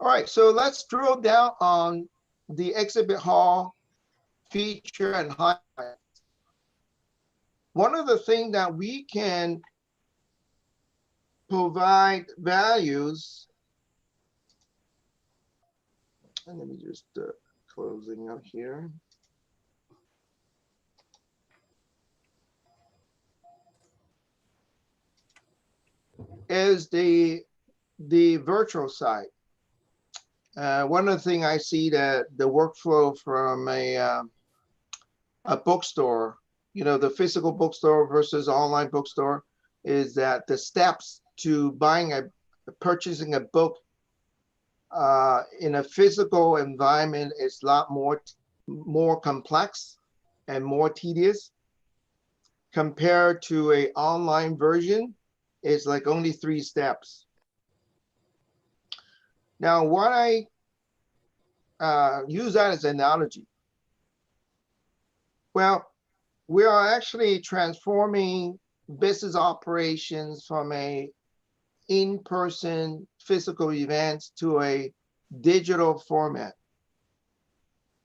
All right, so let's drill down on the exhibit hall feature and highlights. One of the things that we can provide values, and let me just closing up here. Is the virtual side. One of the things I see that the workflow from a bookstore, you know, the physical bookstore versus online bookstore, is that the steps to purchasing a book in a physical environment is a lot more complex and more tedious compared to a online version. It's like only 3 steps. Now, what I use that as an analogy. Well, we are actually transforming business operations from a in-person physical events to a digital format.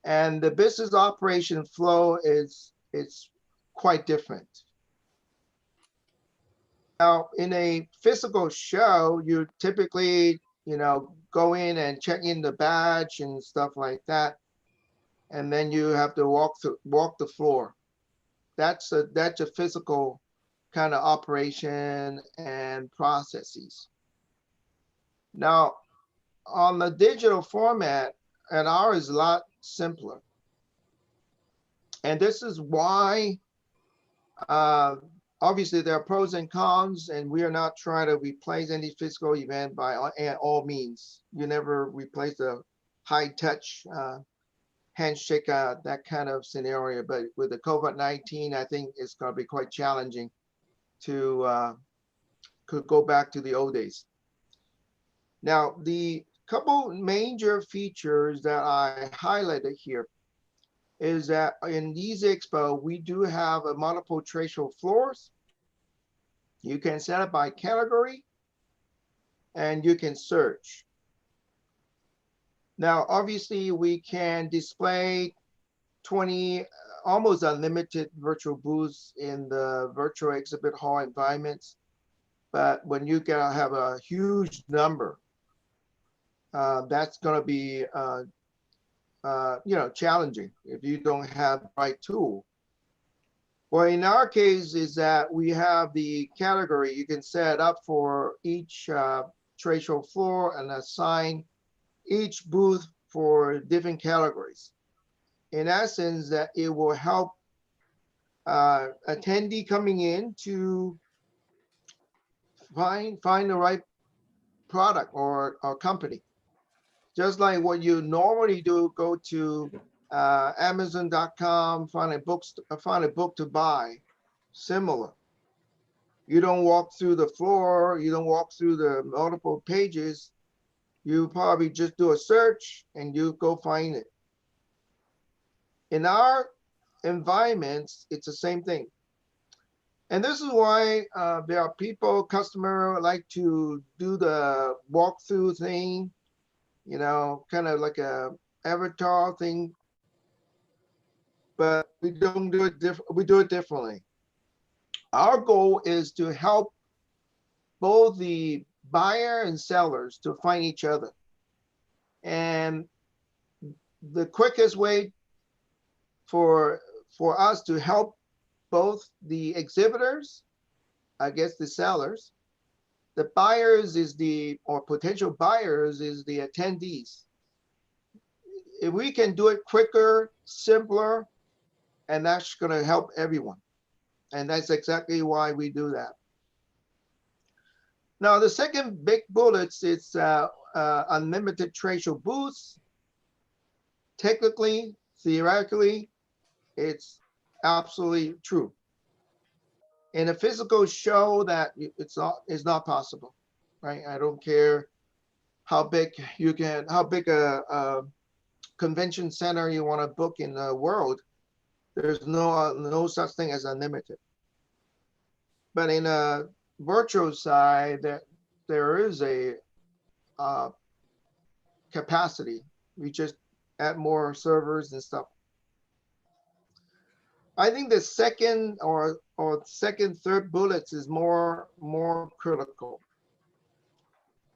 And the business operation flow is quite different. Now, in a physical show, you typically, you know, go in and check in the badge and stuff like that. And then you have to walk the floor. That's a physical kind of operation and processes. Now, on the digital format, and ours is a lot simpler. And this is why, obviously, there are pros and cons, and we are not trying to replace any physical event by all means. You never replace the high touch handshake, that kind of scenario. But with the COVID-19, I think it's going to be quite challenging to could go back to the old days. Now, the couple major features that I highlighted here is that in eZ-Xpo, we do have a multiple trade show floors. You can set it by category, and you can search. Now, obviously, we can display 20 almost unlimited virtual booths in the virtual exhibit hall environments. But when you have a huge number, that's going to be you know, challenging if you don't have the right tool. Well, in our case is that we have the category. You can set up for each trade show floor and assign each booth for different categories. In essence, that it will help attendee coming in to find the right product or company. Just like what you normally do, go to Amazon.com, find a book to buy. Similar. You don't walk through the floor. You don't walk through the multiple pages. You probably just do a search and you go find it. In our environments, it's the same thing. And this is why there are people, customers like to do the walkthrough thing, you know, kind of like a avatar thing, but we don't do it we do it differently. Our goal is to help both the buyer and sellers to find each other. And the quickest way for us to help both the exhibitors, I guess the sellers, the buyers is or potential buyers is the attendees. If we can do it quicker, simpler, and that's going to help everyone. And that's exactly why we do that. Now, the second big bullet is unlimited trade show booths. Technically, theoretically, it's absolutely true. In a physical show, that it's not possible, right? I don't care how big a convention center you want to book in the world. There's no such thing as unlimited. But in a virtual side, there is a capacity. We just add more servers and stuff. I think the second or third bullets is more critical.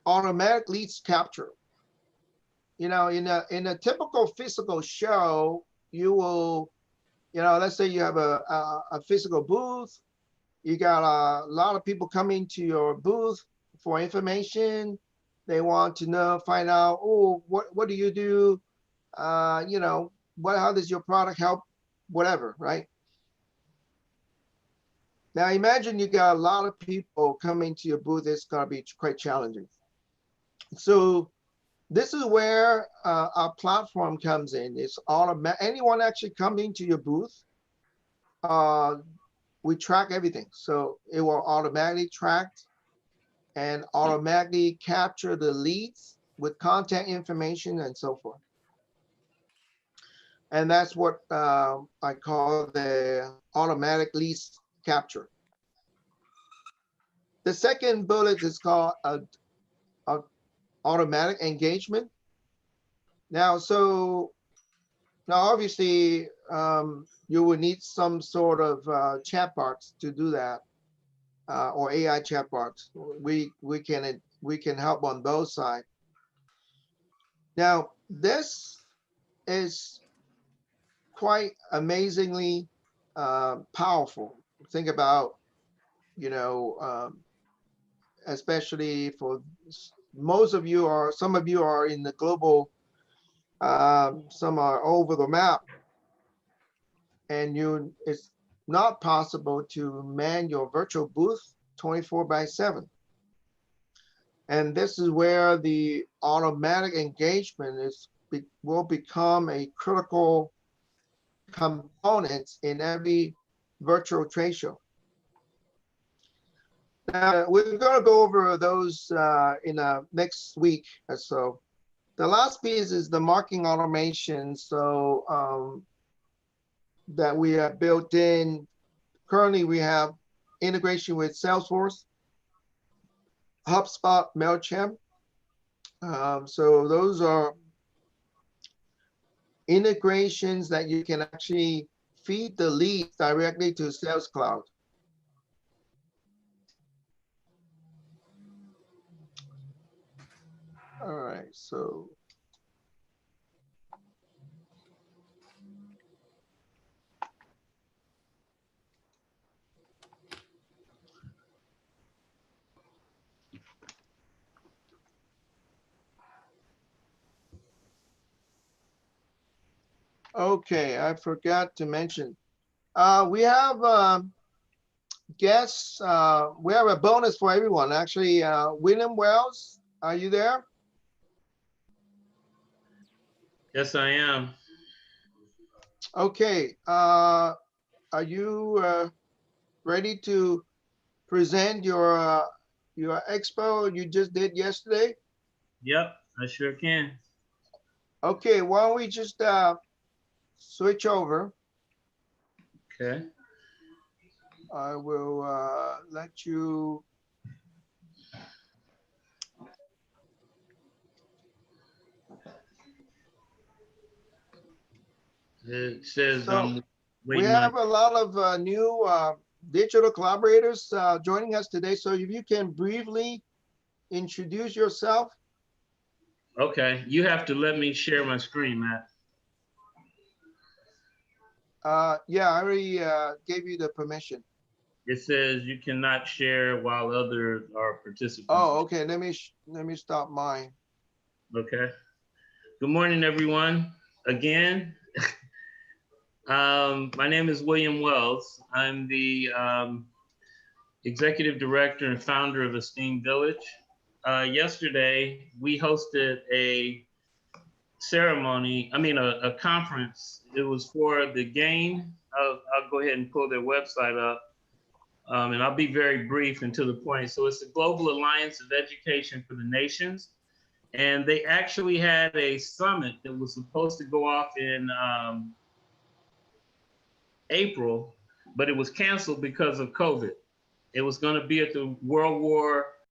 Automatic leads capture. You know, in a typical physical show, you will, let's say you have a physical booth. You got a lot of people coming to your booth for information. They want to find out, oh, what do you do? How does your product help? Whatever, right? Now imagine you got a lot of people coming to your booth. It's gonna be quite challenging. So this is where our platform comes in. It's automatic. Anyone actually coming to your booth, we track everything. So it will automatically track and automatically capture the leads with contact information and so forth. And that's what I call the automatic leads capture. The second bullet is called a automatic engagement. Now, obviously, you will need some sort of chatbots to do that, or AI chatbots. We can help on both sides. Now, this is quite amazingly powerful. Think about, especially for most of you, or some of you are in the global, some are over the map, and it's not possible to man your virtual booth 24/7. And this is where the automatic engagement will become a critical component in every virtual trade show. Now, we're going to go over those in next week or so. The last piece is the marketing automation. So that we have built in. Currently, we have integration with Salesforce, HubSpot, MailChimp. So those are integrations that you can actually feed the leads directly to Sales Cloud. All right, so. Okay, I forgot to mention. We have guests. We have a bonus for everyone. Actually, William Wells, are you there? Yes, I am. Okay. Are you ready to present your expo you just did yesterday? Yep, I sure can. Okay, why don't we just switch over? Okay. I will let you. It says So we waiting have on. a lot of new digital collaborators joining us today. So if you can briefly introduce yourself. Okay, you have to let me share my screen, Matt. Yeah, I already gave you the permission. It says you cannot share while others are participants. Oh, okay. Let me stop mine. Okay. Good morning, everyone. Again, my name is William Wells. I'm the executive director and founder of Esteem Village. Yesterday, we hosted a ceremony, a conference. It was for the GAIN. I'll go ahead and pull their website up. And I'll be very brief and to the point. So it's the Global Alliance of Education for the Nations. And they actually had a summit that was supposed to go off in April, but it was canceled because of COVID. It was going to be at the World War